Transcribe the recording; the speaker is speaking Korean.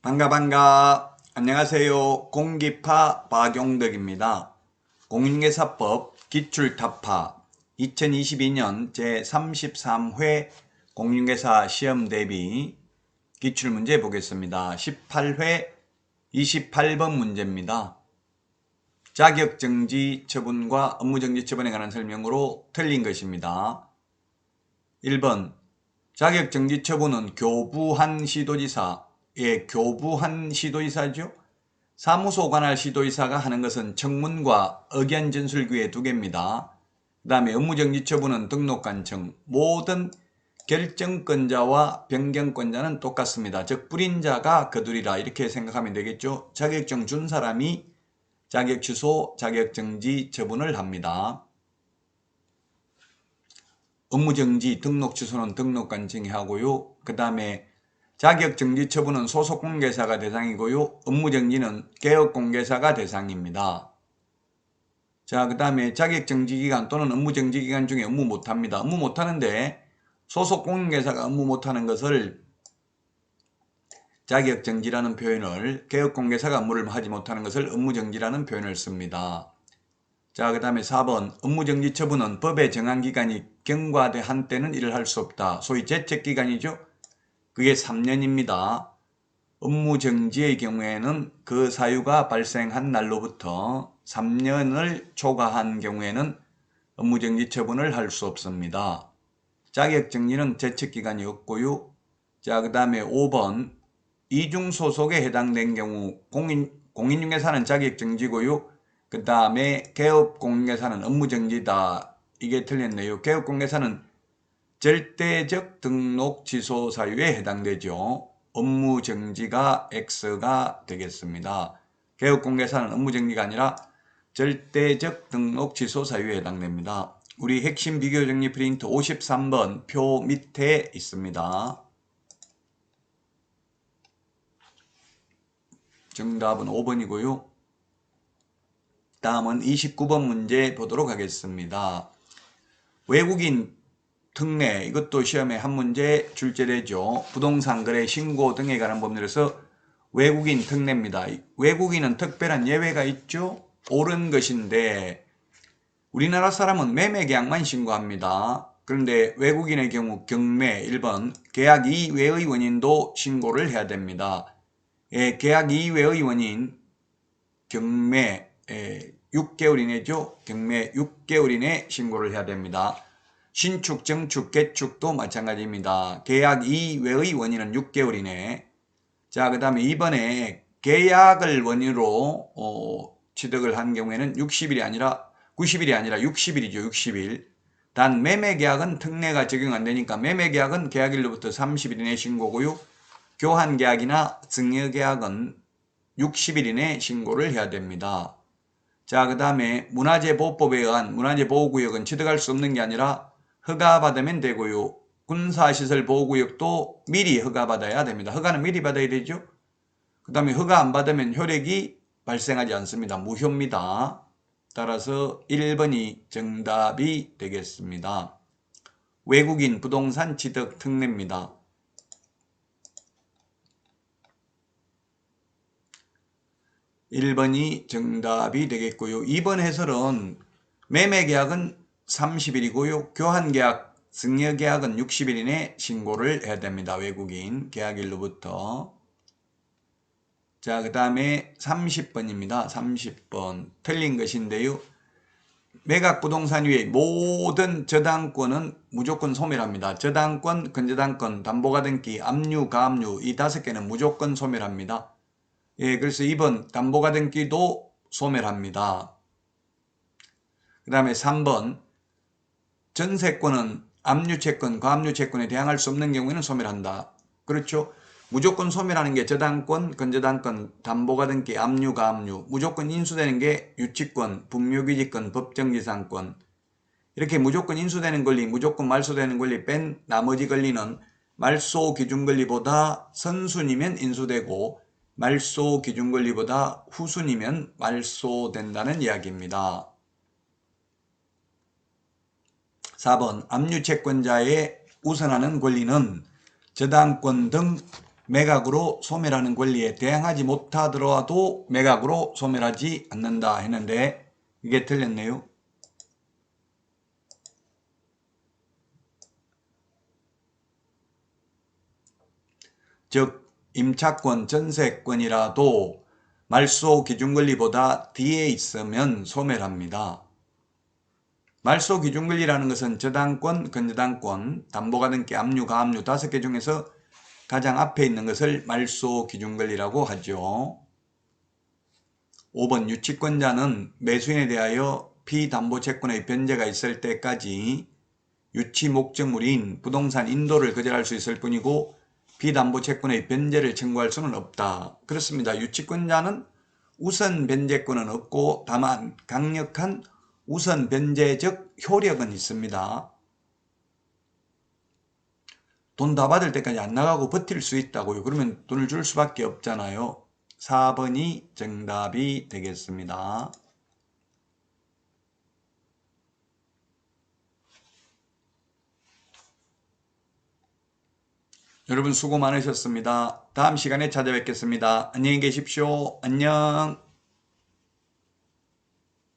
반가. 안녕하세요. 공기파 박용덕입니다. 공인중개사법 기출타파 2022년 제33회 공인중개사 시험 대비 기출문제 보겠습니다. 18회 28번 문제입니다. 자격정지 처분과 업무정지 처분에 관한 설명으로 틀린 것입니다. 1번 자격정지 처분은 교부한 시도지사죠. 사무소 관할 시도지사가 하는 것은 청문과 의견전술규의 두 개입니다. 그 다음에 업무정지 처분은 등록관청, 모든 결정권자와 변경권자는 똑같습니다. 즉 불인자가 거두리라 이렇게 생각하면 되겠죠. 자격증 준 사람이 자격 취소, 자격정지 처분을 합니다. 업무정지, 등록 취소는 등록관청이 하고요. 그 다음에 자격정지 처분은 소속공개사가 대상이고요. 업무정지는 개업공개사가 대상입니다. 자, 그 다음에 자격정지기간 또는 업무정지기간 중에 업무 못합니다. 업무 못하는데 소속공개사가 업무 못하는 것을 자격정지라는 표현을, 개업공개사가 업무를 하지 못하는 것을 업무정지라는 표현을 씁니다. 자, 그 다음에 4번 업무정지 처분은 법에 정한 기간이 경과한 때는 일을 할 수 없다. 소위 제책기간이죠. 그게 3년입니다. 업무정지의 경우에는 그 사유가 발생한 날로부터 3년을 초과한 경우에는 업무정지 처분을 할 수 없습니다. 자격정지는 제책기간이 없고요. 자, 그 다음에 5번 이중소속에 해당된 경우 공인중개사는 자격정지고요. 그 다음에 개업공개사는 업무정지다. 이게 틀렸네요. 개업공개사는 절대적 등록 취소 사유에 해당되죠. 업무정지가 X가 되겠습니다. 개업공개사는 업무정지가 아니라 절대적 등록 취소 사유에 해당됩니다. 우리 핵심 비교정리 프린트 53번 표 밑에 있습니다. 정답은 5번이고요. 다음은 29번 문제 보도록 하겠습니다. 외국인 특례, 이것도 시험에 한 문제 출제되죠. 부동산 거래 신고 등에 관한 법률에서 외국인 특례입니다. 외국인은 특별한 예외가 있죠. 옳은 것인데 우리나라 사람은 매매계약만 신고합니다. 그런데 외국인의 경우 경매 1번 계약 이외의 원인도 신고를 해야 됩니다. 계약 이외의 원인 경매 6개월 이내죠. 경매 6개월 이내 신고를 해야 됩니다. 신축, 정축, 개축도 마찬가지입니다. 계약 이외의 원인은 6개월 이내. 자, 그 다음에 이번에 계약을 원인으로 취득을 한 경우에는 60일이 아니라 90일이 아니라 60일이죠. 60일. 단 매매계약은 특례가 적용 안 되니까 매매계약은 계약일로부터 30일 이내 신고고요. 교환계약이나 증여계약은 60일 이내 신고를 해야 됩니다. 자, 그 다음에 문화재보호법에 의한 문화재보호구역은 취득할 수 없는 게 아니라 허가받으면 되고요. 군사시설보호구역도 미리 허가받아야 됩니다. 허가는 미리 받아야 되죠. 그 다음에 허가 안 받으면 효력이 발생하지 않습니다. 무효입니다. 따라서 1번이 정답이 되겠습니다. 외국인 부동산 취득 특례입니다. 1번이 정답이 되겠고요. 2번 해설은 매매계약은 30일이고요. 교환계약, 증여계약은 60일 이내 신고를 해야 됩니다. 외국인 계약일로부터. 자, 그 다음에 30번입니다. 30번 틀린 것인데요. 매각부동산 위의 모든 저당권은 무조건 소멸합니다. 저당권, 근저당권, 담보가등기, 압류, 가압류 이 5개는 무조건 소멸합니다. 그래서 2번 담보가등기도 소멸합니다. 그 다음에 3번 전세권은 압류채권, 가압류채권에 대항할 수 없는 경우에는 소멸한다. 그렇죠? 무조건 소멸하는 게 저당권, 근저당권, 담보가등기, 압류, 가압류. 무조건 인수되는 게 유치권, 분묘기지권, 법정지상권. 이렇게 무조건 인수되는 권리, 무조건 말소되는 권리 뺀 나머지 권리는 말소 기준 권리보다 선순이면 인수되고 말소 기준 권리보다 후순이면 말소된다는 이야기입니다. 4번 압류채권자의 우선하는 권리는 저당권 등 매각으로 소멸하는 권리에 대항하지 못하더라도 매각으로 소멸하지 않는다 했는데 이게 틀렸네요. 즉 임차권, 전세권이라도 말소 기준권리보다 뒤에 있으면 소멸합니다. 말소 기준권리라는 것은 저당권, 근저당권, 담보가등기, 압류, 가압류 5개 중에서 가장 앞에 있는 것을 말소 기준권리라고 하죠. 5번 유치권자는 매수인에 대하여 피담보채권의 변제가 있을 때까지 유치 목적물인 부동산 인도를 거절할 수 있을 뿐이고 피담보채권의 변제를 청구할 수는 없다. 그렇습니다. 유치권자는 우선 변제권은 없고 다만 강력한 우선 변제적 효력은 있습니다. 돈 다 받을 때까지 안 나가고 버틸 수 있다고요. 그러면 돈을 줄 수밖에 없잖아요. 4번이 정답이 되겠습니다. 여러분 수고 많으셨습니다. 다음 시간에 찾아뵙겠습니다. 안녕히 계십시오. 안녕.